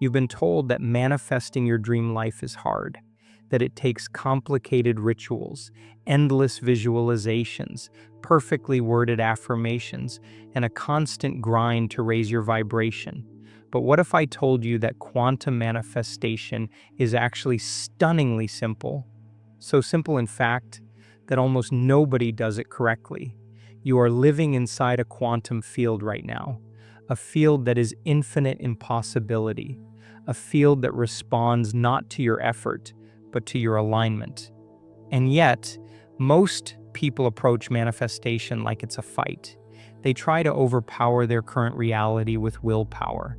You've been told that manifesting your dream life is hard, that it takes complicated rituals, endless visualizations, perfectly worded affirmations, and a constant grind to raise your vibration. But what if I told you that quantum manifestation is actually stunningly simple? So simple, in fact, that almost nobody does it correctly. You are living inside a quantum field right now, a field that is infinite in possibility, a field that responds not to your effort, but to your alignment. And yet, most people approach manifestation like it's a fight. They try to overpower their current reality with willpower.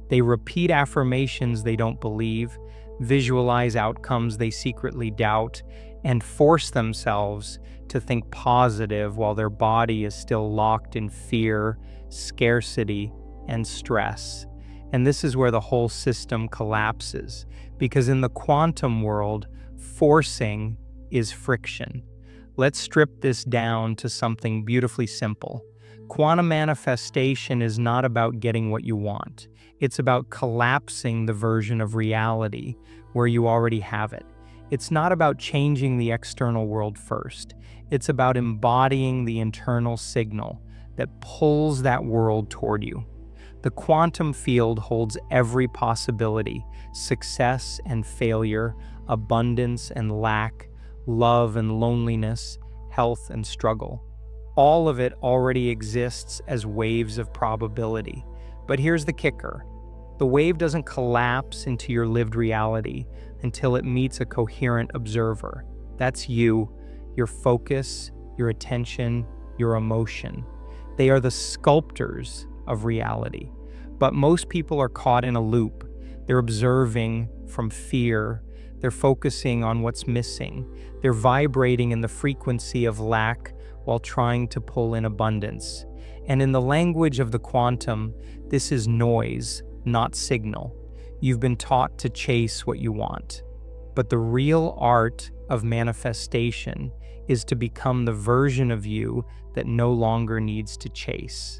They repeat affirmations they don't believe, visualize outcomes they secretly doubt, and force themselves to think positive while their body is still locked in fear, scarcity, and stress. And this is where the whole system collapses, because in the quantum world, forcing is friction. Let's strip this down to something beautifully simple. Quantum manifestation is not about getting what you want. It's about collapsing the version of reality where you already have it. It's not about changing the external world first. It's about embodying the internal signal that pulls that world toward you. The quantum field holds every possibility: success and failure, abundance and lack, love and loneliness, health and struggle. All of it already exists as waves of probability. But here's the kicker. The wave doesn't collapse into your lived reality until it meets a coherent observer. That's you, your focus, your attention, your emotion. They are the sculptors of reality. But most people are caught in a loop. They're observing from fear. They're focusing on what's missing. They're vibrating in the frequency of lack while trying to pull in abundance. And in the language of the quantum, this is noise, not signal. You've been taught to chase what you want. But the real art of manifestation is to become the version of you that no longer needs to chase.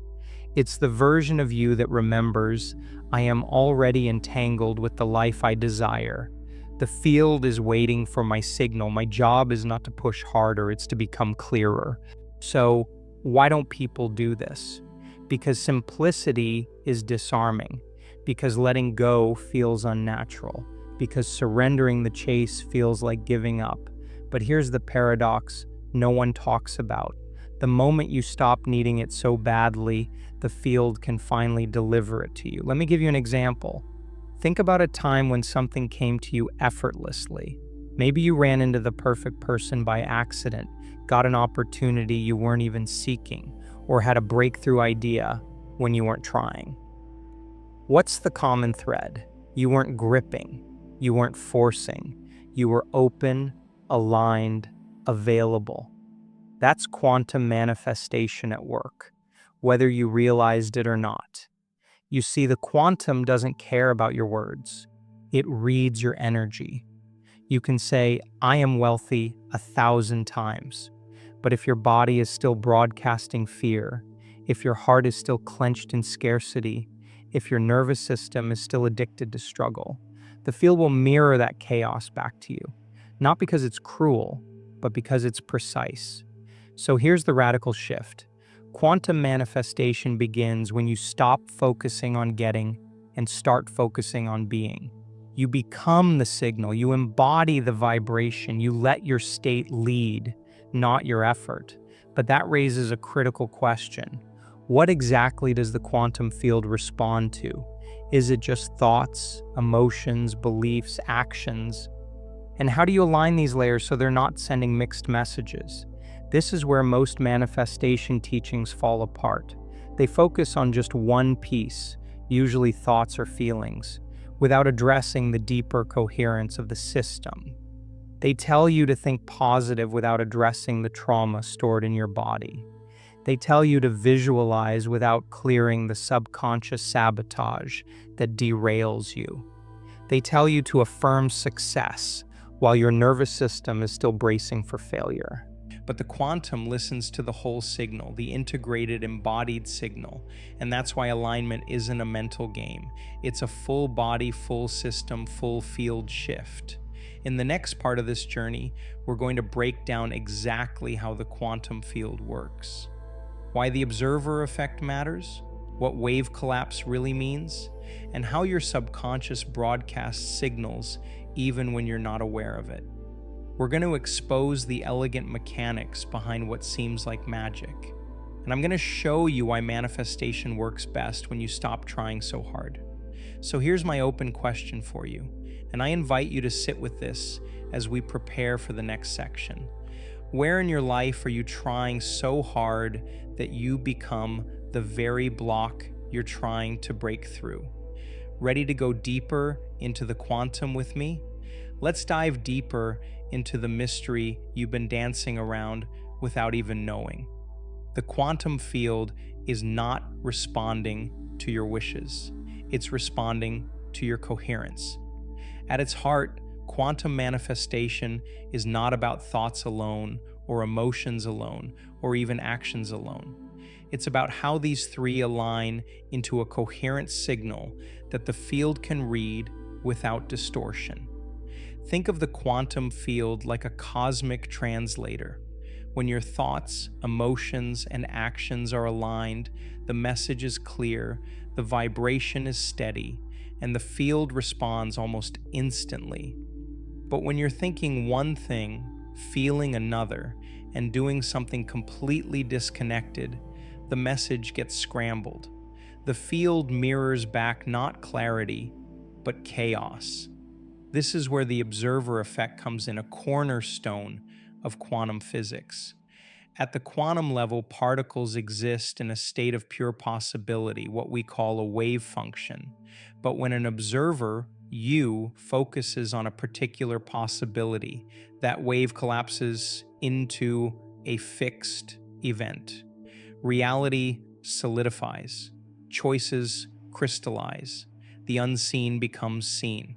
It's the version of you that remembers, I am already entangled with the life I desire. The field is waiting for my signal. My job is not to push harder, it's to become clearer. So why don't people do this? Because simplicity is disarming. Because letting go feels unnatural. Because surrendering the chase feels like giving up. But here's the paradox no one talks about. The moment you stop needing it so badly, the field can finally deliver it to you. Let me give you an example. Think about a time when something came to you effortlessly. Maybe you ran into the perfect person by accident, got an opportunity you weren't even seeking, or had a breakthrough idea when you weren't trying. What's the common thread? You weren't gripping, you weren't forcing, you were open, aligned, available. That's quantum manifestation at work, whether you realized it or not. You see, the quantum doesn't care about your words. It reads your energy. You can say, I am wealthy 1,000 times. But if your body is still broadcasting fear, if your heart is still clenched in scarcity, if your nervous system is still addicted to struggle, the field will mirror that chaos back to you. Not because it's cruel, but because it's precise. So here's the radical shift. Quantum manifestation begins when you stop focusing on getting and start focusing on being. You become the signal, you embody the vibration, you let your state lead, not your effort. But that raises a critical question. What exactly does the quantum field respond to? Is it just thoughts, emotions, beliefs, actions? And how do you align these layers so they're not sending mixed messages? This is where most manifestation teachings fall apart. They focus on just one piece, usually thoughts or feelings, without addressing the deeper coherence of the system. They tell you to think positive without addressing the trauma stored in your body. They tell you to visualize without clearing the subconscious sabotage that derails you. They tell you to affirm success while your nervous system is still bracing for failure. But the quantum listens to the whole signal, the integrated, embodied signal. And that's why alignment isn't a mental game. It's a full body, full system, full field shift. In the next part of this journey, we're going to break down exactly how the quantum field works, why the observer effect matters, what wave collapse really means, and how your subconscious broadcasts signals even when you're not aware of it. We're going to expose the elegant mechanics behind what seems like magic. And I'm going to show you why manifestation works best when you stop trying so hard. So here's my open question for you, and I invite you to sit with this as we prepare for the next section. Where in your life are you trying so hard that you become the very block you're trying to break through? Ready to go deeper into the quantum with me? Let's dive deeper into the mystery you've been dancing around without even knowing. The quantum field is not responding to your wishes. It's responding to your coherence. At its heart, quantum manifestation is not about thoughts alone, or emotions alone, or even actions alone. It's about how these three align into a coherent signal that the field can read without distortion. Think of the quantum field like a cosmic translator. When your thoughts, emotions, and actions are aligned, the message is clear, the vibration is steady, and the field responds almost instantly. But when you're thinking one thing, feeling another, and doing something completely disconnected, the message gets scrambled. The field mirrors back not clarity, but chaos. This is where the observer effect comes in, a cornerstone of quantum physics. At the quantum level, particles exist in a state of pure possibility, what we call a wave function. But when an observer, you, focuses on a particular possibility, that wave collapses into a fixed event. Reality solidifies. Choices crystallize. The unseen becomes seen.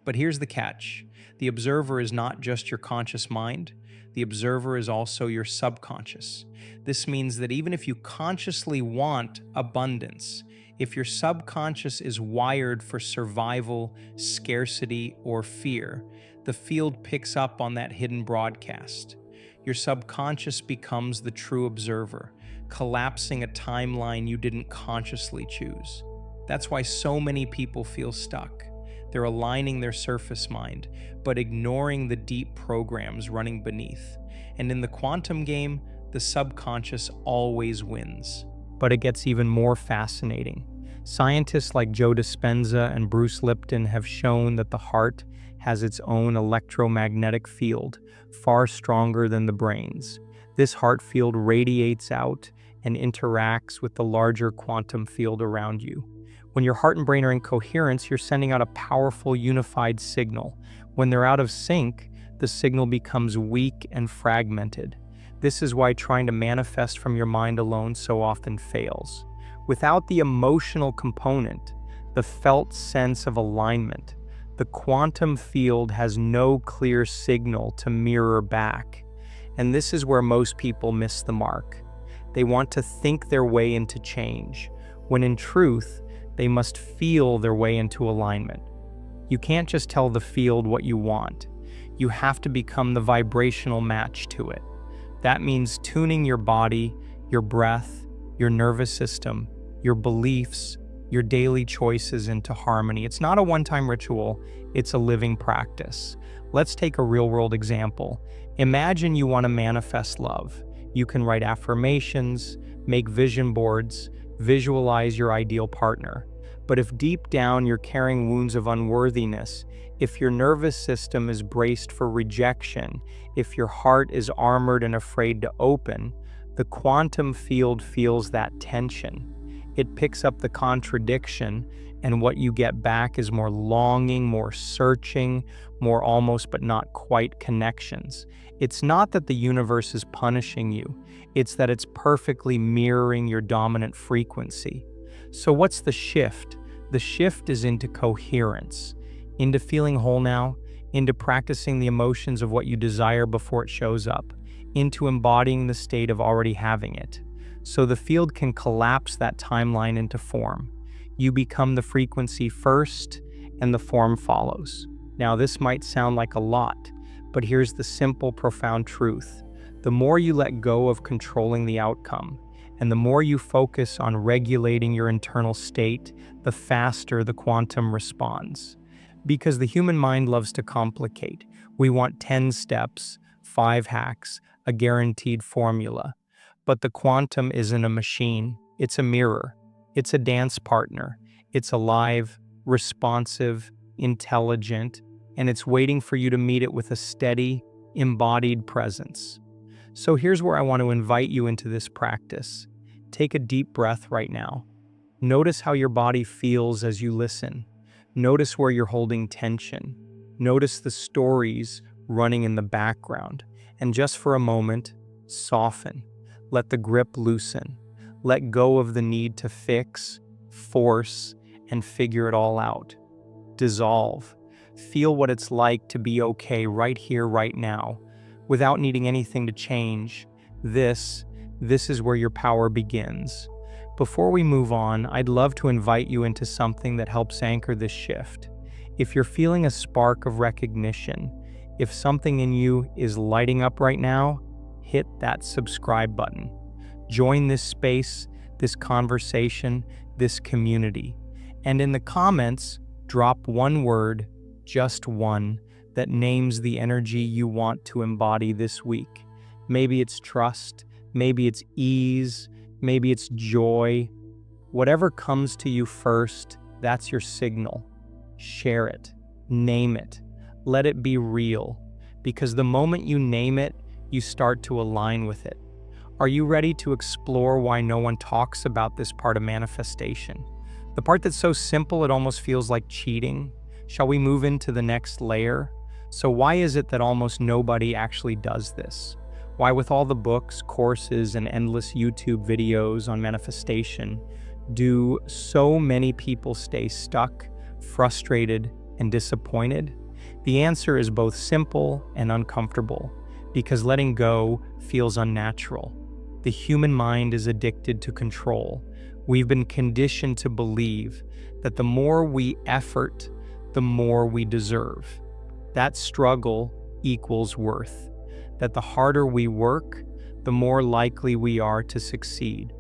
But here's the catch. The observer is not just your conscious mind. The observer is also your subconscious. This means that even if you consciously want abundance, if your subconscious is wired for survival, scarcity, or fear, the field picks up on that hidden broadcast. Your subconscious becomes the true observer, collapsing a timeline you didn't consciously choose. That's why so many people feel stuck. They're aligning their surface mind, but ignoring the deep programs running beneath. And in the quantum game, the subconscious always wins. But it gets even more fascinating. Scientists like Joe Dispenza and Bruce Lipton have shown that the heart has its own electromagnetic field, far stronger than the brain's. This heart field radiates out and interacts with the larger quantum field around you. When your heart and brain are in coherence, you're sending out a powerful, unified signal. When they're out of sync, the signal becomes weak and fragmented. This is why trying to manifest from your mind alone so often fails. Without the emotional component, the felt sense of alignment, the quantum field has no clear signal to mirror back. And this is where most people miss the mark. They want to think their way into change, when in truth, they must feel their way into alignment. You can't just tell the field what you want. You have to become the vibrational match to it. That means tuning your body, your breath, your nervous system, your beliefs, your daily choices into harmony. It's not a one-time ritual, it's a living practice. Let's take a real-world example. Imagine you want to manifest love. You can write affirmations, make vision boards, visualize your ideal partner. But if deep down you're carrying wounds of unworthiness, if your nervous system is braced for rejection, if your heart is armored and afraid to open, the quantum field feels that tension. It picks up the contradiction, and what you get back is more longing, more searching, more almost but not quite connections. It's not that the universe is punishing you, it's that it's perfectly mirroring your dominant frequency. So what's the shift? The shift is into coherence, into feeling whole now, into practicing the emotions of what you desire before it shows up, into embodying the state of already having it. So the field can collapse that timeline into form. You become the frequency first, and the form follows. Now, this might sound like a lot, but here's the simple, profound truth. The more you let go of controlling the outcome, and the more you focus on regulating your internal state, the faster the quantum responds. Because the human mind loves to complicate. We want 10 steps, 5 hacks, a guaranteed formula. But the quantum isn't a machine, it's a mirror. It's a dance partner. It's alive, responsive, intelligent, and it's waiting for you to meet it with a steady, embodied presence. So here's where I want to invite you into this practice. Take a deep breath right now. Notice how your body feels as you listen. Notice where you're holding tension. Notice the stories running in the background. And just for a moment, soften. Let the grip loosen. Let go of the need to fix, force, and figure it all out. Dissolve. Feel what it's like to be okay right here, right now, without needing anything to change. This is where your power begins. Before we move on, I'd love to invite you into something that helps anchor this shift. If you're feeling a spark of recognition, if something in you is lighting up right now, hit that subscribe button. Join this space, this conversation, this community. And in the comments, drop one word, just one, that names the energy you want to embody this week. Maybe it's trust, maybe it's ease, maybe it's joy. Whatever comes to you first, that's your signal. Share it, name it, let it be real. Because the moment you name it, you start to align with it. Are you ready to explore why no one talks about this part of manifestation? The part that's so simple it almost feels like cheating. Shall we move into the next layer? So why is it that almost nobody actually does this? Why, with all the books, courses, and endless YouTube videos on manifestation, do so many people stay stuck, frustrated, and disappointed? The answer is both simple and uncomfortable, because letting go feels unnatural. The human mind is addicted to control. We've been conditioned to believe that the more we effort, the more we deserve. That struggle equals worth. That the harder we work, the more likely we are to succeed.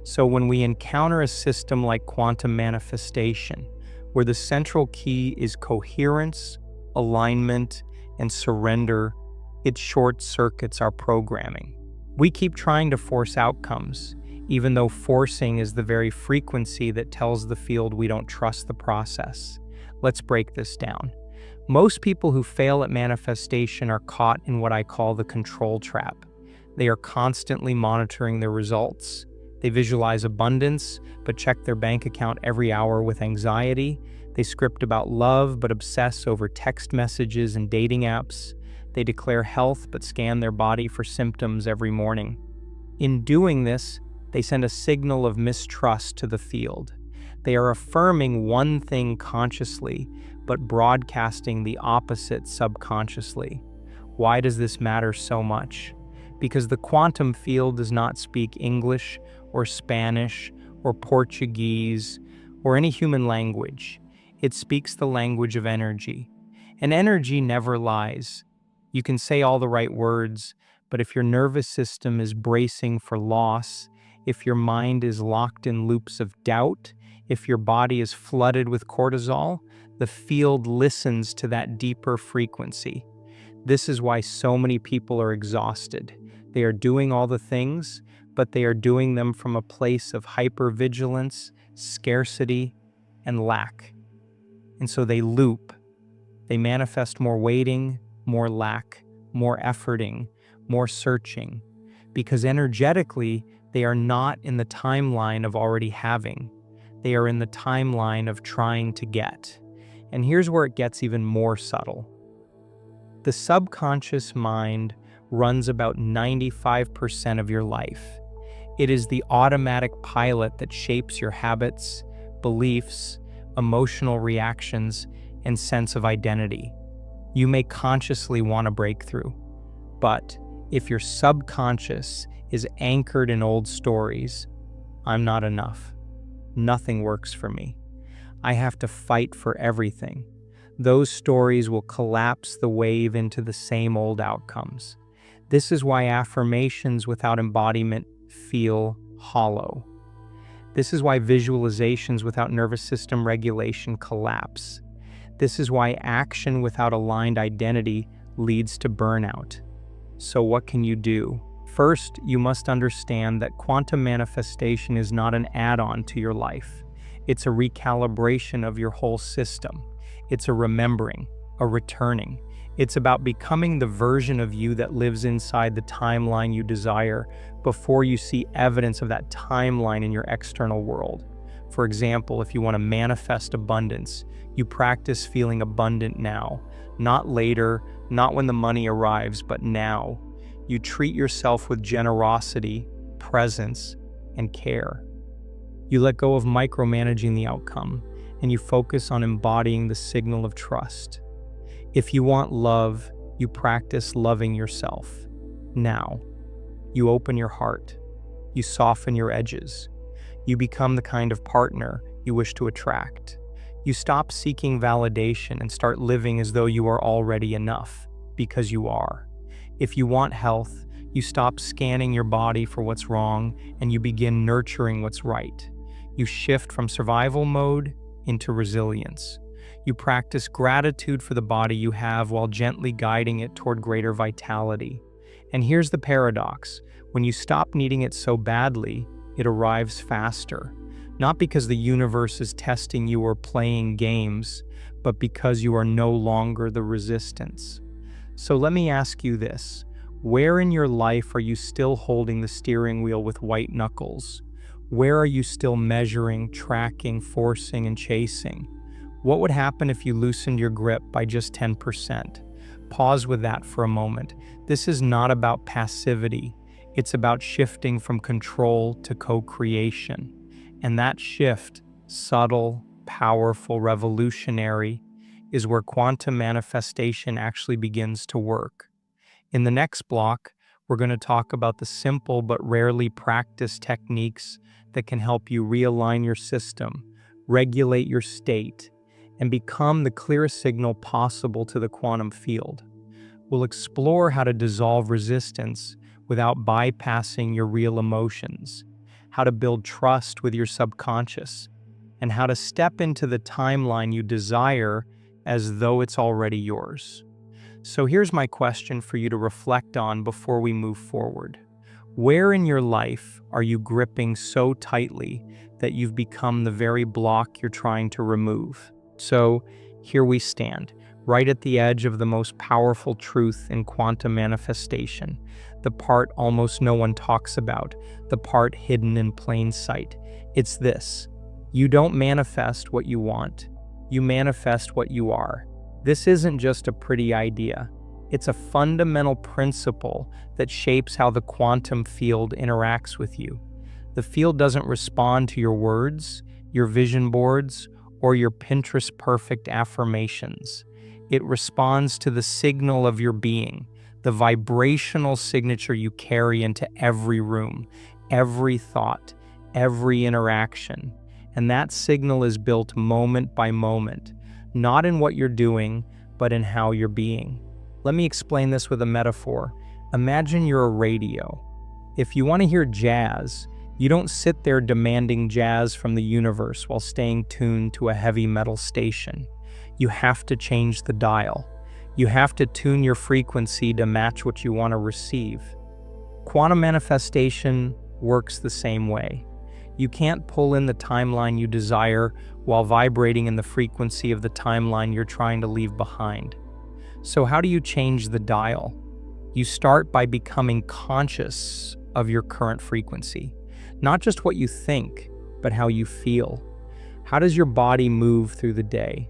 So when we encounter a system like quantum manifestation, where the central key is coherence, alignment, and surrender, it short circuits our programming. We keep trying to force outcomes, even though forcing is the very frequency that tells the field we don't trust the process. Let's break this down. Most people who fail at manifestation are caught in what I call the control trap. They are constantly monitoring their results. They visualize abundance, but check their bank account every hour with anxiety. They script about love, but obsess over text messages and dating apps. They declare health, but scan their body for symptoms every morning. In doing this, they send a signal of mistrust to the field. They are affirming one thing consciously, but broadcasting the opposite subconsciously. Why does this matter so much? Because the quantum field does not speak English or Spanish or Portuguese or any human language. It speaks the language of energy. And energy never lies. You can say all the right words, but if your nervous system is bracing for loss, if your mind is locked in loops of doubt, if your body is flooded with cortisol, the field listens to that deeper frequency. This is why so many people are exhausted. They are doing all the things, but they are doing them from a place of hypervigilance, scarcity, and lack. And so they loop. They manifest more waiting, more lack, more efforting, more searching, because energetically, they are not in the timeline of already having. They are in the timeline of trying to get. And here's where it gets even more subtle. The subconscious mind runs about 95% of your life. It is the automatic pilot that shapes your habits, beliefs, emotional reactions, and sense of identity. You may consciously want a breakthrough, but If your subconscious is anchored in old stories, I'm not enough. Nothing works for me. I have to fight for everything. Those stories will collapse the wave into the same old outcomes. This is why affirmations without embodiment feel hollow. This is why visualizations without nervous system regulation collapse. This is why action without aligned identity leads to burnout. So what can you do? First, you must understand that quantum manifestation is not an add-on to your life. It's a recalibration of your whole system. It's a remembering, a returning. It's about becoming the version of you that lives inside the timeline you desire before you see evidence of that timeline in your external world. For example, if you want to manifest abundance, you practice feeling abundant now, not later, not when the money arrives, but now. You treat yourself with generosity, presence, and care. You let go of micromanaging the outcome, and you focus on embodying the signal of trust. If you want love, you practice loving yourself. Now, you open your heart. You soften your edges. You become the kind of partner you wish to attract. You stop seeking validation and start living as though you are already enough, because you are. If you want health, you stop scanning your body for what's wrong and you begin nurturing what's right. You shift from survival mode into resilience. You practice gratitude for the body you have while gently guiding it toward greater vitality. And here's the paradox. When you stop needing it so badly, it arrives faster. Not because the universe is testing you or playing games, but because you are no longer the resistance. So let me ask you this. Where in your life are you still holding the steering wheel with white knuckles? Where are you still measuring, tracking, forcing, and chasing? What would happen if you loosened your grip by just 10%? Pause with that for a moment. This is not about passivity. It's about shifting from control to co-creation. And that shift, subtle, powerful, revolutionary, is where quantum manifestation actually begins to work. In the next block, we're going to talk about the simple but rarely practiced techniques that can help you realign your system, regulate your state, and become the clearest signal possible to the quantum field. We'll explore how to dissolve resistance without bypassing your real emotions, how to build trust with your subconscious, and how to step into the timeline you desire as though it's already yours. So here's my question for you to reflect on before we move forward. Where in your life are you gripping so tightly that you've become the very block you're trying to remove? So here we stand, right at the edge of the most powerful truth in quantum manifestation, the part almost no one talks about, the part hidden in plain sight. It's this: you don't manifest what you want, you manifest what you are. This isn't just a pretty idea. It's a fundamental principle that shapes how the quantum field interacts with you. The field doesn't respond to your words, your vision boards, or your Pinterest perfect affirmations. It responds to the signal of your being, the vibrational signature you carry into every room, every thought, every interaction. And that signal is built moment by moment, not in what you're doing, but in how you're being. Let me explain this with a metaphor. Imagine you're a radio. If you want to hear jazz, you don't sit there demanding jazz from the universe while staying tuned to a heavy metal station. You have to change the dial. You have to tune your frequency to match what you want to receive. Quantum manifestation works the same way. You can't pull in the timeline you desire while vibrating in the frequency of the timeline you're trying to leave behind. So how do you change the dial? You start by becoming conscious of your current frequency. Not just what you think, but how you feel. How does your body move through the day?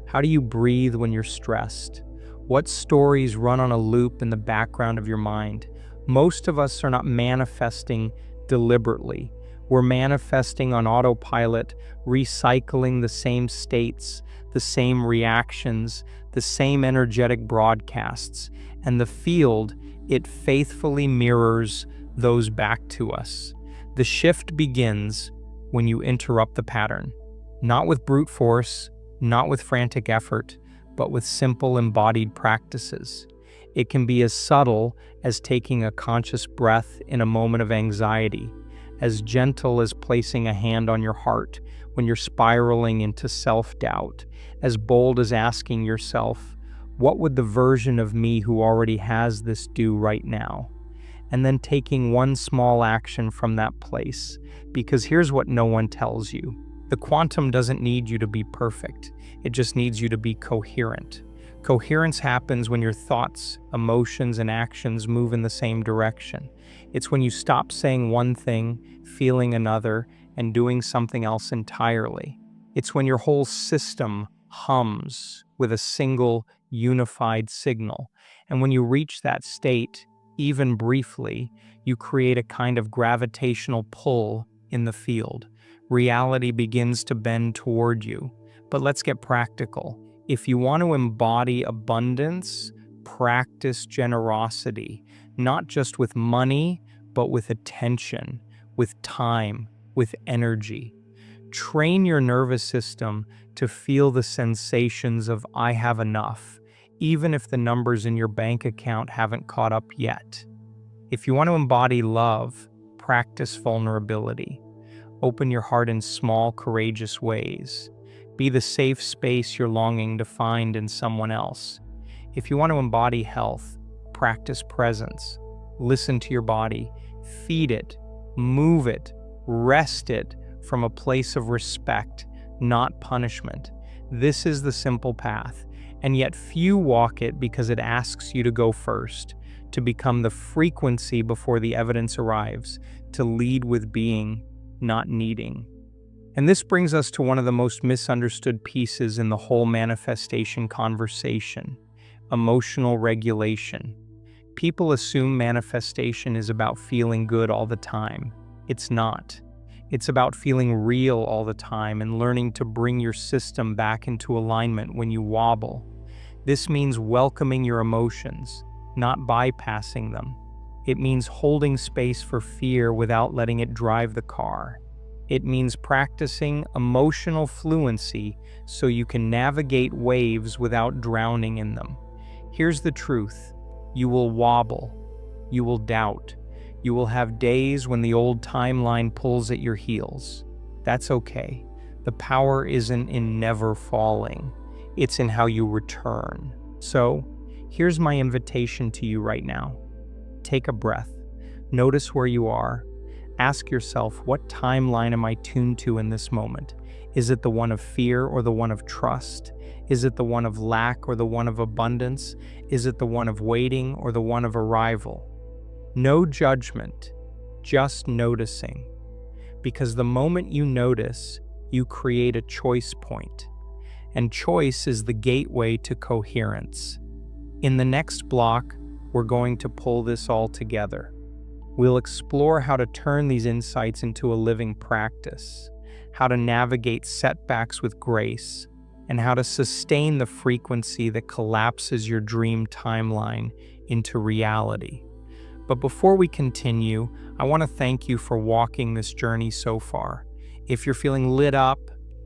How do you breathe when you're stressed? What stories run on a loop in the background of your mind? Most of us are not manifesting deliberately. We're manifesting on autopilot, recycling the same states, the same reactions, the same energetic broadcasts, and the field, it faithfully mirrors those back to us. The shift begins when you interrupt the pattern, not with brute force, not with frantic effort, but with simple embodied practices. It can be as subtle as taking a conscious breath in a moment of anxiety, as gentle as placing a hand on your heart when you're spiraling into self-doubt, as bold as asking yourself, what would the version of me who already has this do right now? And then taking one small action from that place, because here's what no one tells you. The quantum doesn't need you to be perfect. It just needs you to be coherent. Coherence happens when your thoughts, emotions, and actions move in the same direction. It's when you stop saying one thing, feeling another, and doing something else entirely. It's when your whole system hums with a single, unified signal. And when you reach that state, even briefly, you create a kind of gravitational pull in the field. Reality begins to bend toward you. But let's get practical. If you want to embody abundance, practice generosity, not just with money, but with attention, with time, with energy. Train your nervous system to feel the sensations of I have enough, even if the numbers in your bank account haven't caught up yet. If you want to embody love, practice vulnerability. Open your heart in small, courageous ways. Be the safe space you're longing to find in someone else. If you want to embody health, practice presence. Listen to your body, feed it, move it, rest it from a place of respect, not punishment. This is the simple path, and yet few walk it because it asks you to go first, to become the frequency before the evidence arrives, to lead with being, not needing. And this brings us to one of the most misunderstood pieces in the whole manifestation conversation: emotional regulation. People assume manifestation is about feeling good all the time. It's not. It's about feeling real all the time and learning to bring your system back into alignment when you wobble. This means welcoming your emotions, not bypassing them. It means holding space for fear without letting it drive the car. It means practicing emotional fluency so you can navigate waves without drowning in them. Here's the truth: you will wobble, you will doubt, you will have days when the old timeline pulls at your heels. That's okay. The power isn't in never falling, it's in how you return. So, here's my invitation to you right now. Take a breath. Notice where you are. Ask yourself, what timeline am I tuned to in this moment? Is it the one of fear or the one of trust? Is it the one of lack or the one of abundance? Is it the one of waiting or the one of arrival? No judgment, just noticing. Because the moment you notice, you create a choice point. And choice is the gateway to coherence. In the next block, we're going to pull this all together. We'll explore how to turn these insights into a living practice, how to navigate setbacks with grace, and how to sustain the frequency that collapses your dream timeline into reality. But before we continue, I want to thank you for walking this journey so far. If you're feeling lit up,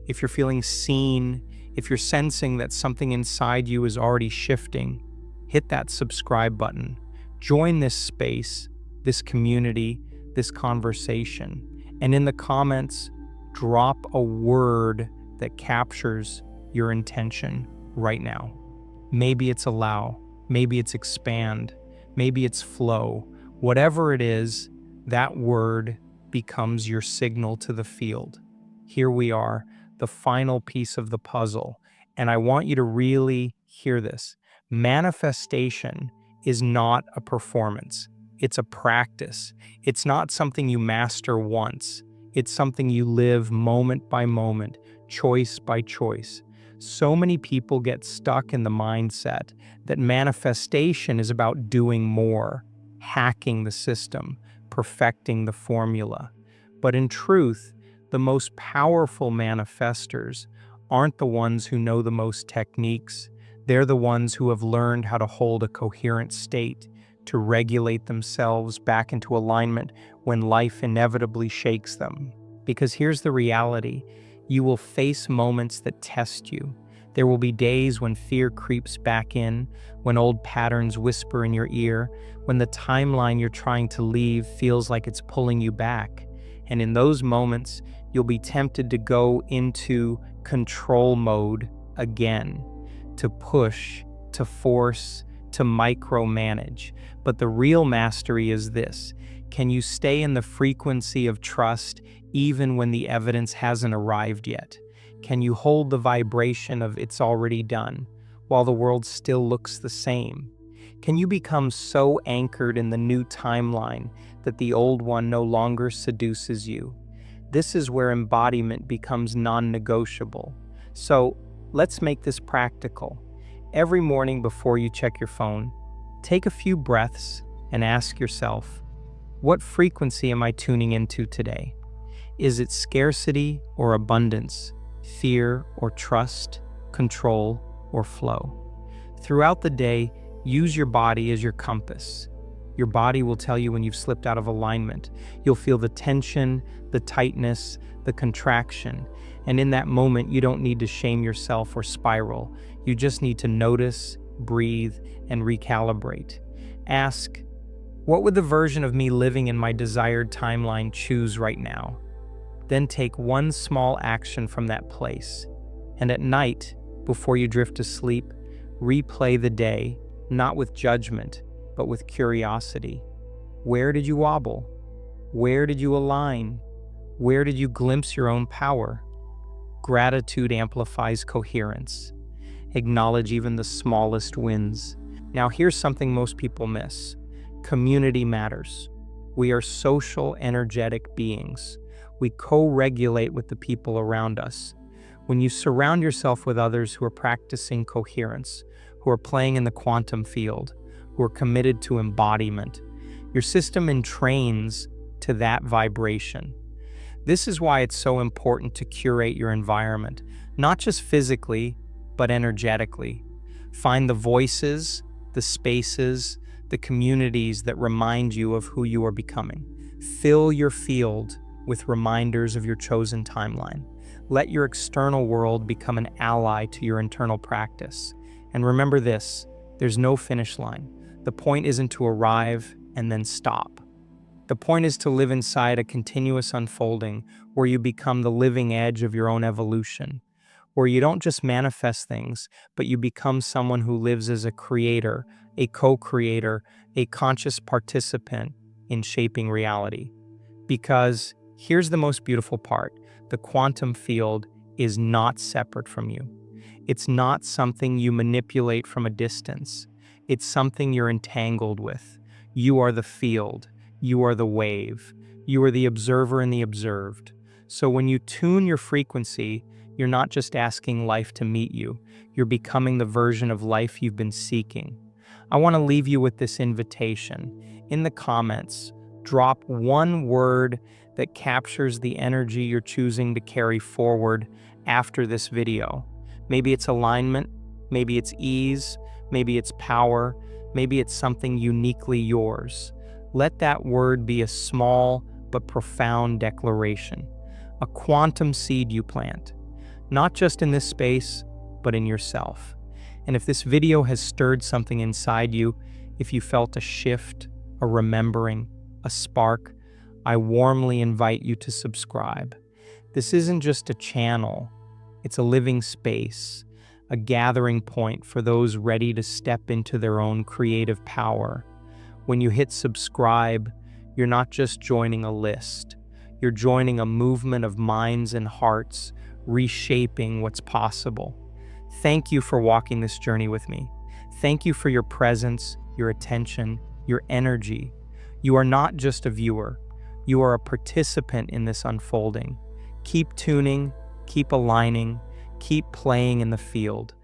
if you're feeling seen, if you're sensing that something inside you is already shifting, hit that subscribe button. Join this space, this community, this conversation, and in the comments, drop a word that captures your intention right now. Maybe it's allow, maybe it's expand, maybe it's flow. Whatever it is, that word becomes your signal to the field. Here we are, the final piece of the puzzle, and I want you to really hear this. Manifestation is not a performance. It's a practice. It's not something you master once. It's something you live moment by moment, choice by choice. So many people get stuck in the mindset that manifestation is about doing more, hacking the system, perfecting the formula. But in truth, the most powerful manifestors aren't the ones who know the most techniques. They're the ones who have learned how to hold a coherent state, to regulate themselves back into alignment when life inevitably shakes them. Because here's the reality: you will face moments that test you. There will be days when fear creeps back in, when old patterns whisper in your ear, when the timeline you're trying to leave feels like it's pulling you back. And in those moments, you'll be tempted to go into control mode again, to push, to force, to micromanage. But the real mastery is this: can you stay in the frequency of trust even when the evidence hasn't arrived yet? Can you hold the vibration of "it's already done" while the world still looks the same? Can you become so anchored in the new timeline that the old one no longer seduces you? This is where embodiment becomes non-negotiable. So let's make this practical. Every morning before you check your phone, take a few breaths and ask yourself, what frequency am I tuning into today? Is it scarcity or abundance, fear or trust, control or flow? Throughout the day, use your body as your compass. Your body will tell you when you've slipped out of alignment. You'll feel the tension, the tightness, the contraction. And in that moment, you don't need to shame yourself or spiral. You just need to notice, breathe, and recalibrate. Ask, what would the version of me living in my desired timeline choose right now? Then take one small action from that place. And at night, before you drift to sleep, replay the day, not with judgment, but with curiosity. Where did you wobble? Where did you align? Where did you glimpse your own power? Gratitude amplifies coherence. Acknowledge even the smallest wins. Now here's something most people miss. Community matters. We are social, energetic beings. We co-regulate with the people around us. When you surround yourself with others who are practicing coherence, who are playing in the quantum field, who are committed to embodiment, your system entrains to that vibration. This is why it's so important to curate your environment, not just physically, but energetically. Find the voices, the spaces, the communities that remind you of who you are becoming. Fill your field with reminders of your chosen timeline. Let your external world become an ally to your internal practice. And remember this, there's no finish line. The point isn't to arrive and then stop. The point is to live inside a continuous unfolding where you become the living edge of your own evolution, where you don't just manifest things, but you become someone who lives as a creator, a co-creator, a conscious participant in shaping reality. Because here's the most beautiful part: the quantum field is not separate from you. It's not something you manipulate from a distance. It's something you're entangled with. You are the field. You are the wave. You are the observer and the observed. So when you tune your frequency, you're not just asking life to meet you. You're becoming the version of life you've been seeking. I want to leave you with this invitation. In the comments, drop one word that captures the energy you're choosing to carry forward after this video. Maybe it's alignment, maybe it's ease, maybe it's power, maybe it's something uniquely yours. Let that word be a small but profound declaration, a quantum seed you plant, not just in this space, but in yourself. And if this video has stirred something inside you, if you felt a shift, a remembering, a spark, I warmly invite you to subscribe. This isn't just a channel, it's a living space, a gathering point for those ready to step into their own creative power. When you hit subscribe, you're not just joining a list, you're joining a movement of minds and hearts, reshaping what's possible. Thank you for walking this journey with me. Thank you for your presence, your attention, your energy. You are not just a viewer, you are a participant in this unfolding. Keep tuning, keep aligning, keep playing in the field.